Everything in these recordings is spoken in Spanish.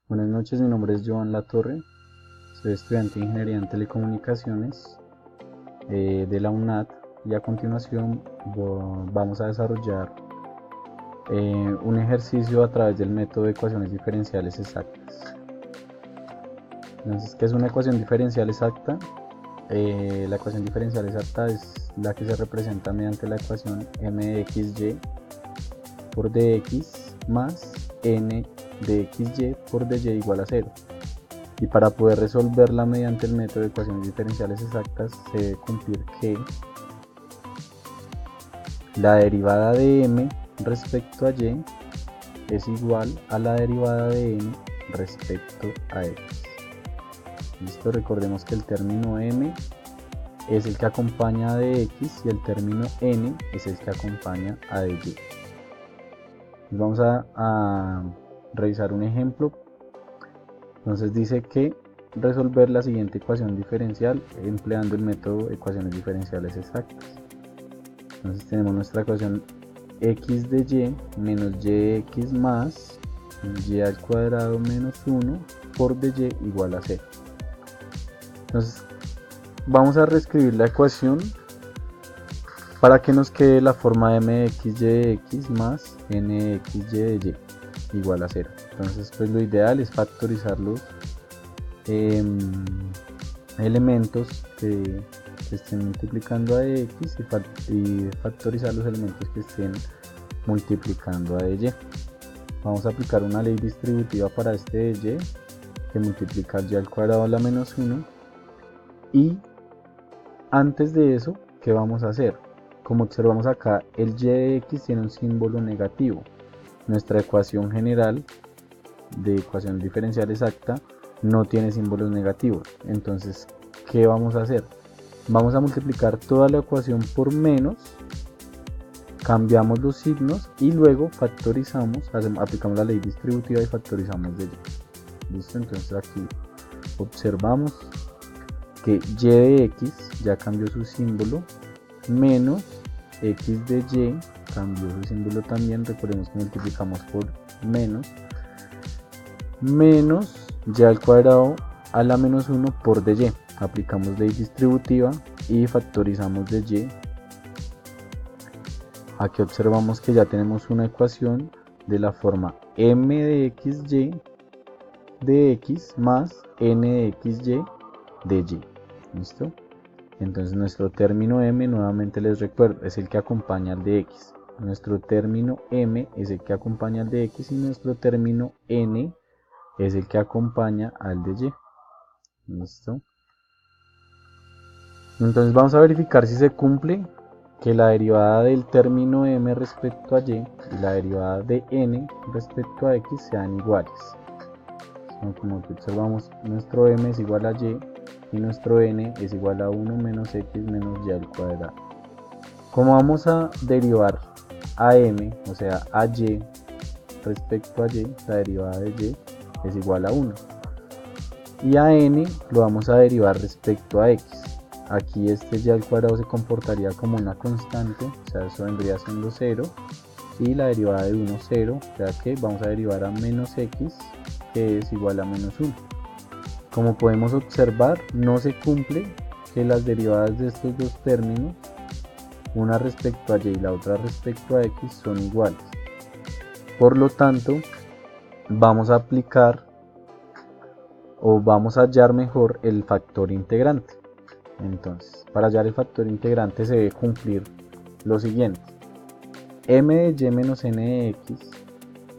Buenas noches, mi nombre es Joan Latorre, soy estudiante de Ingeniería en Telecomunicaciones de la UNAD y a continuación vamos a desarrollar un ejercicio a través del método de ecuaciones diferenciales exactas. Entonces, ¿qué es una ecuación diferencial exacta? La ecuación diferencial exacta es la que se representa mediante la ecuación m de xy por dx más n de xy por dy igual a 0. Y para poder resolverla mediante el método de ecuaciones diferenciales exactas se debe cumplir que la derivada de m respecto a y es igual a la derivada de n respecto a x. Listo, recordemos que el término m es el que acompaña a dx y el término n es el que acompaña a dy. Vamos a revisar un ejemplo. Entonces dice que resolver la siguiente ecuación diferencial empleando el método ecuaciones diferenciales exactas. Entonces tenemos nuestra ecuación x de y menos y de x más y al cuadrado menos 1 por dy igual a 0. Entonces vamos a reescribir la ecuación para que nos quede la forma m de x y de x más n de x y de y igual a 0. Entonces pues lo ideal es factorizar los elementos que estén multiplicando a x y factorizar los elementos que estén multiplicando a dy. Vamos a aplicar una ley distributiva para este dy que multiplica y al cuadrado a la menos 1. Y antes de eso, ¿qué vamos a hacer? Como observamos acá, el y de x tiene un símbolo negativo. Nuestra ecuación general de ecuación diferencial exacta no tiene símbolos negativos. Entonces, ¿qué vamos a hacer? Vamos a multiplicar toda la ecuación por menos, cambiamos los signos y luego factorizamos, aplicamos la ley distributiva y factorizamos de y. ¿Listo? Entonces aquí observamos que y de x ya cambió su símbolo, menos x de y cambió su símbolo también, recordemos que multiplicamos por menos y al cuadrado a la menos 1 por dy. Aplicamos ley distributiva y factorizamos de y. Aquí observamos que ya tenemos una ecuación de la forma m de xy de x más n de xy de y. ¿Listo? Entonces nuestro término m, nuevamente les recuerdo, es el que acompaña al de x. Nuestro término m es el que acompaña al de x y nuestro término n es el que acompaña al de y. ¿Listo? Entonces vamos a verificar si se cumple que la derivada del término m respecto a y y la derivada de n respecto a x sean iguales. Como que observamos, nuestro m es igual a y y nuestro n es igual a 1 menos x menos y al cuadrado. Como vamos a derivar a m, o sea a y respecto a y, la derivada de y es igual a 1. Y a n lo vamos a derivar respecto a x. Aquí este y al cuadrado se comportaría como una constante, o sea, eso vendría siendo 0. Y la derivada de 1, 0, ya que vamos a derivar a menos x, que es igual a menos 1. Como podemos observar, no se cumple que las derivadas de estos dos términos, una respecto a y y la otra respecto a x, son iguales. Por lo tanto, vamos a aplicar o vamos a hallar mejor el factor integrante. Entonces, para hallar el factor integrante se debe cumplir lo siguiente: m de y menos n de x,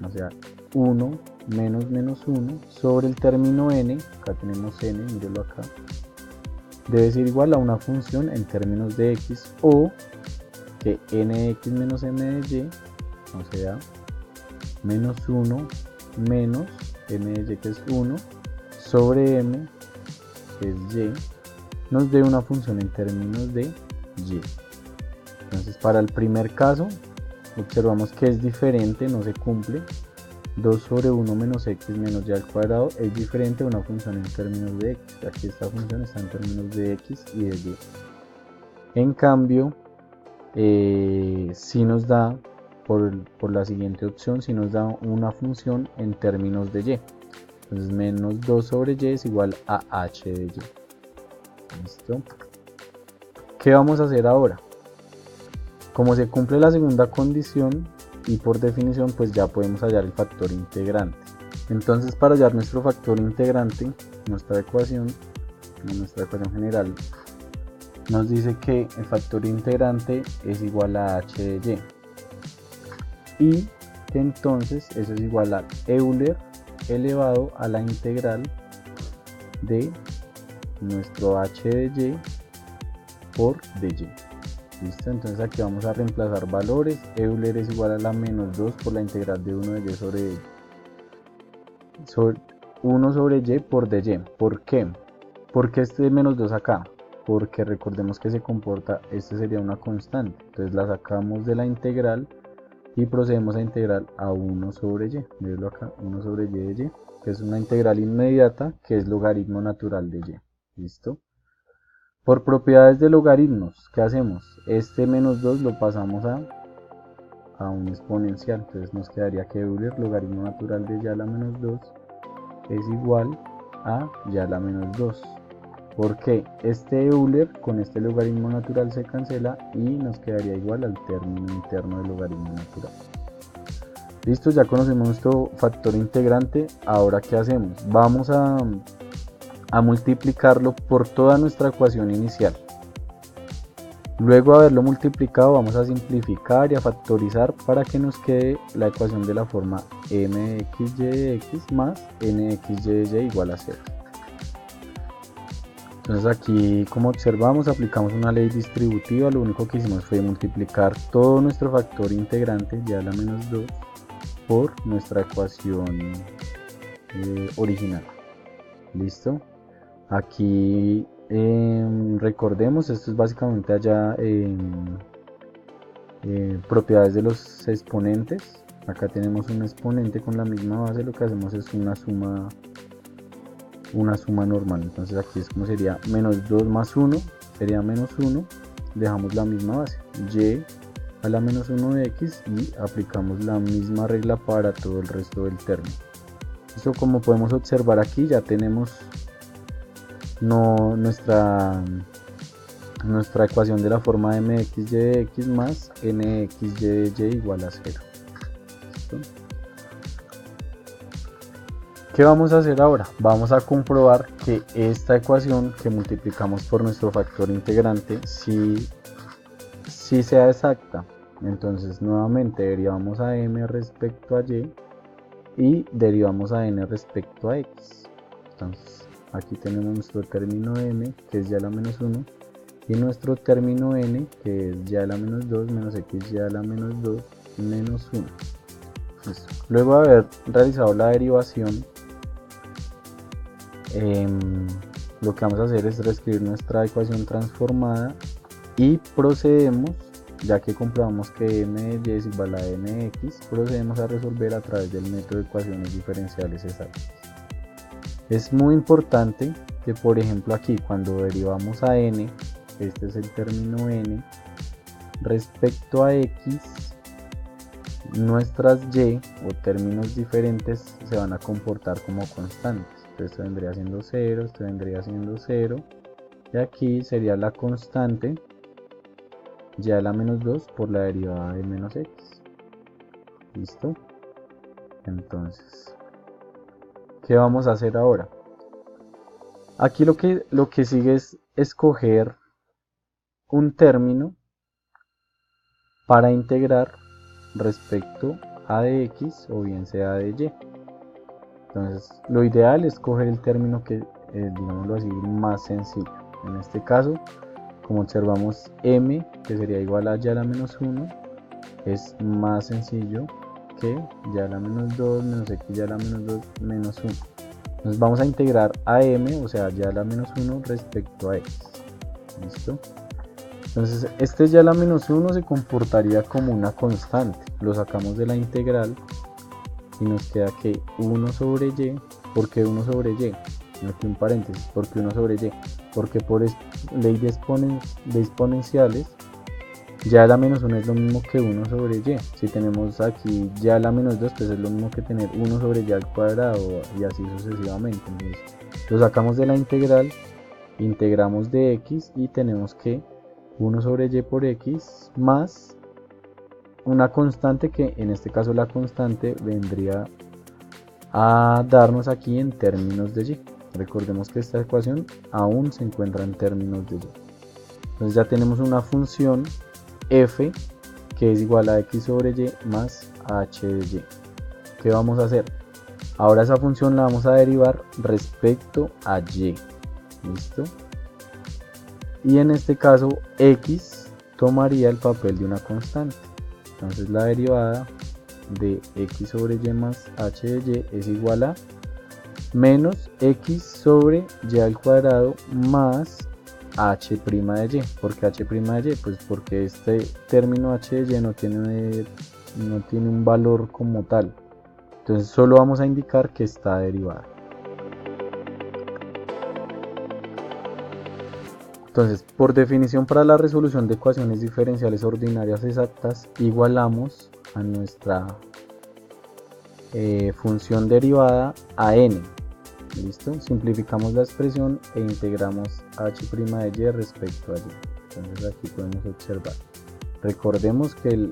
o sea 1 menos menos 1 sobre el término n, acá tenemos n, mírelo acá, debe ser igual a una función en términos de x, o que n de x menos m de y, o sea menos 1 menos m de y, que es 1, sobre m, que es y, nos dé una función en términos de y. Entonces para el primer caso observamos que es diferente, no se cumple. 2 sobre 1 menos x menos y al cuadrado es diferente a una función en términos de x. Aquí esta función está en términos de x y de y. En cambio, si nos da, por la siguiente opción, si nos da una función en términos de y. Entonces menos 2 sobre y es igual a h de y. ¿Listo? ¿Qué vamos a hacer ahora? Como se cumple la segunda condición y por definición pues ya podemos hallar el factor integrante. Entonces para hallar nuestro factor integrante, nuestra ecuación general nos dice que el factor integrante es igual a h de y. Y que entonces eso es igual a Euler elevado a la integral de nuestro h de y por dy. ¿Listo? Entonces aquí vamos a reemplazar valores. Euler es igual a la menos 2 por la integral de 1 de y sobre 1 sobre y por dy. ¿Por qué? ¿Por qué este menos 2 acá? Porque recordemos que se comporta, este sería una constante. Entonces la sacamos de la integral y procedemos a integrar a 1 sobre y. Véanlo acá, 1 sobre y de y, que es una integral inmediata que es logaritmo natural de y. ¿Listo? Por propiedades de logaritmos, ¿qué hacemos? Este menos 2 lo pasamos a un exponencial. Entonces nos quedaría que Euler logaritmo natural de y a la menos 2 es igual a y a la menos 2. Porque este Euler con este logaritmo natural se cancela y nos quedaría igual al término interno del logaritmo natural. Listo, ya conocemos nuestro factor integrante. Ahora, ¿qué hacemos? Vamos a multiplicarlo por toda nuestra ecuación inicial. Luego de haberlo multiplicado vamos a simplificar y a factorizar para que nos quede la ecuación de la forma mxy de x más nxy de y igual a 0. Entonces aquí, como observamos, aplicamos una ley distributiva. Lo único que hicimos fue multiplicar todo nuestro factor integrante y a la menos 2 por nuestra ecuación original. ¿Listo? Aquí recordemos, esto es básicamente allá propiedades de los exponentes. Acá tenemos un exponente con la misma base, lo que hacemos es una suma normal. Entonces aquí es como sería menos 2 más 1, sería menos 1, dejamos la misma base, y a la menos 1 de x y aplicamos la misma regla para todo el resto del término. Esto, como podemos observar aquí, ya tenemos nuestra ecuación de la forma mxy de x más nxy de y igual a 0. ¿Listo? ¿Qué vamos a hacer ahora? Vamos a comprobar que esta ecuación que multiplicamos por nuestro factor integrante sí sea exacta. Entonces nuevamente derivamos a m respecto a y y derivamos a n respecto a x. Entonces aquí tenemos nuestro término m, que es y a la menos 1, y nuestro término n, que es y a la menos 2 menos x y a la menos 2 menos 1. Listo. Luego de haber realizado la derivación, lo que vamos a hacer es reescribir nuestra ecuación transformada y procedemos, ya que comprobamos que m de y es igual a mx, procedemos a resolver a través del método de ecuaciones diferenciales exactas. Es muy importante que, por ejemplo, aquí cuando derivamos a n, este es el término n, respecto a x, nuestras y o términos diferentes se van a comportar como constantes. Entonces esto vendría siendo 0, esto vendría siendo 0, y aquí sería la constante y a la menos 2 por la derivada de menos x. ¿Listo? Entonces, ¿qué vamos a hacer ahora? Aquí lo que sigue es escoger un término para integrar respecto a de x o bien sea de y. Entonces lo ideal es coger el término que digámoslo así, más sencillo. En este caso, como observamos, m, que sería igual a y a la menos 1, es más sencillo que y a la menos 2 menos x y a la menos 2 menos 1. Entonces vamos a integrar a m, o sea, y a la menos 1 respecto a x. ¿Listo? Entonces este y a la menos 1 se comportaría como una constante. Lo sacamos de la integral y nos queda que 1 sobre y. ¿Por qué 1 sobre y? Aquí un paréntesis. ¿Por qué 1 sobre y? Porque por ley de exponenciales, y a la menos 1 es lo mismo que 1 sobre y. Si tenemos aquí y a la menos 2, pues es lo mismo que tener 1 sobre y al cuadrado y así sucesivamente. Entonces lo sacamos de la integral, integramos de x y tenemos que 1 sobre y por x más una constante, que en este caso la constante vendría a darnos aquí en términos de y. Recordemos que esta ecuación aún se encuentra en términos de y. Entonces ya tenemos una función f que es igual a x sobre y más h de y. ¿Qué vamos a hacer? Ahora esa función la vamos a derivar respecto a y. ¿Listo? Y en este caso x tomaría el papel de una constante. Entonces la derivada de x sobre y más h de y es igual a menos x sobre y al cuadrado más h' de y. ¿Por qué h' de y? Pues porque este término h de y no tiene un valor como tal. Entonces solo vamos a indicar que está derivada. Entonces, por definición, para la resolución de ecuaciones diferenciales ordinarias exactas, igualamos a nuestra función derivada a n. ¿Listo? Simplificamos la expresión e integramos h' de y respecto a y. Entonces aquí podemos observar. Recordemos que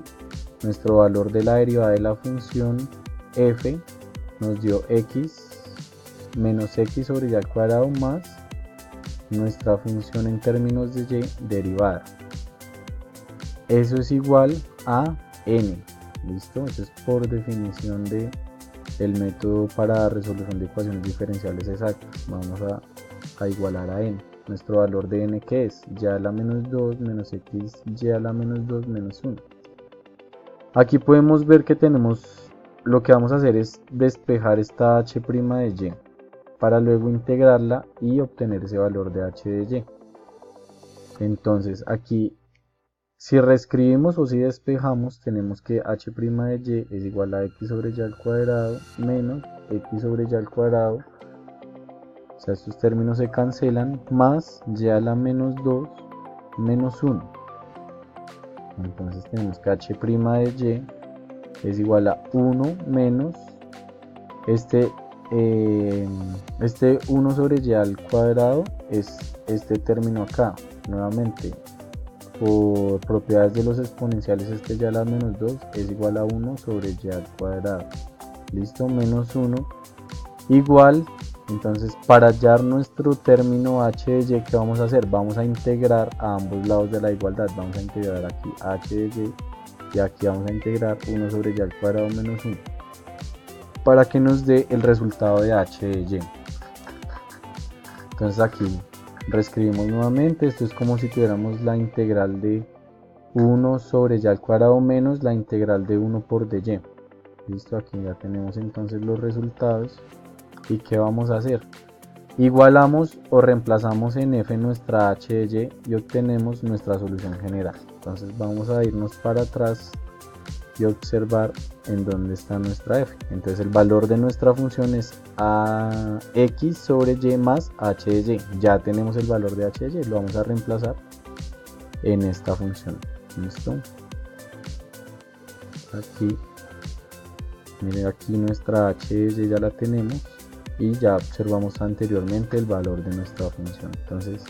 nuestro valor de la derivada de la función f nos dio x menos x sobre y al cuadrado más nuestra función en términos de y derivada. Eso es igual a n. ¿Listo? Eso es por definición del método para resolución de ecuaciones diferenciales exactas. Vamos a igualar a n. Nuestro valor de n, que es y a la menos 2 menos x y a la menos 2 menos 1. Aquí podemos ver que lo que vamos a hacer es despejar esta h' de y para luego integrarla y obtener ese valor de h de y. Entonces aquí, si reescribimos o si despejamos, tenemos que h' de y es igual a x sobre y al cuadrado menos x sobre y al cuadrado, o sea, estos términos se cancelan, más y a la menos 2 menos 1. Entonces tenemos que h' de y es igual a 1 menos este 1 sobre y al cuadrado es este término acá. Nuevamente, por propiedades de los exponenciales, este y a la menos 2 es igual a 1 sobre y al cuadrado. Listo, menos 1 igual. Entonces, para hallar nuestro término h de y, ¿qué vamos a hacer? Vamos a integrar a ambos lados de la igualdad. Vamos a integrar aquí h de y aquí vamos a integrar 1 sobre y al cuadrado menos 1 para que nos dé el resultado de h de y. Entonces aquí reescribimos nuevamente. Esto es como si tuviéramos la integral de 1 sobre y al cuadrado menos la integral de 1 por dy. Listo, aquí ya tenemos entonces los resultados. ¿Y qué vamos a hacer? Igualamos o reemplazamos en f nuestra h de y obtenemos nuestra solución general. Entonces vamos a irnos para atrás y observar en dónde está nuestra f. Entonces el valor de nuestra función es a x sobre y más h de y. Ya tenemos el valor de h de y, lo vamos a reemplazar en esta función. ¿Listo? Aquí, miren, aquí nuestra h de y ya la tenemos y ya observamos anteriormente el valor de nuestra función. Entonces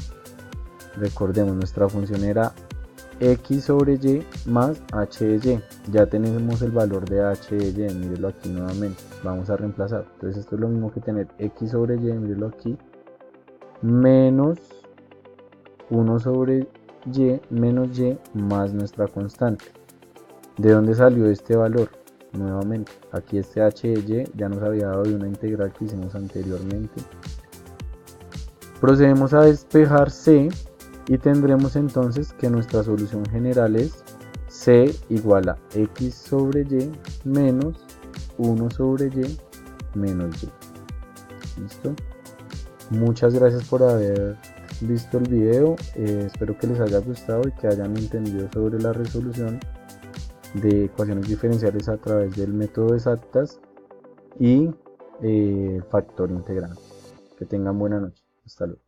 recordemos, nuestra función era x sobre y más h de y. Ya tenemos el valor de h de y, mírenlo aquí nuevamente, vamos a reemplazar. Entonces esto es lo mismo que tener x sobre y, mírenlo aquí, menos 1 sobre y menos y más nuestra constante. ¿De dónde salió este valor? Nuevamente, aquí este h de y ya nos había dado de una integral que hicimos anteriormente. Procedemos a despejar c y tendremos entonces que nuestra solución general es c igual a x sobre y menos 1 sobre y menos y. ¿Listo? Muchas gracias por haber visto el video. Espero que les haya gustado y que hayan entendido sobre la resolución de ecuaciones diferenciales a través del método exactas y factor integral. Que tengan buena noche. Hasta luego.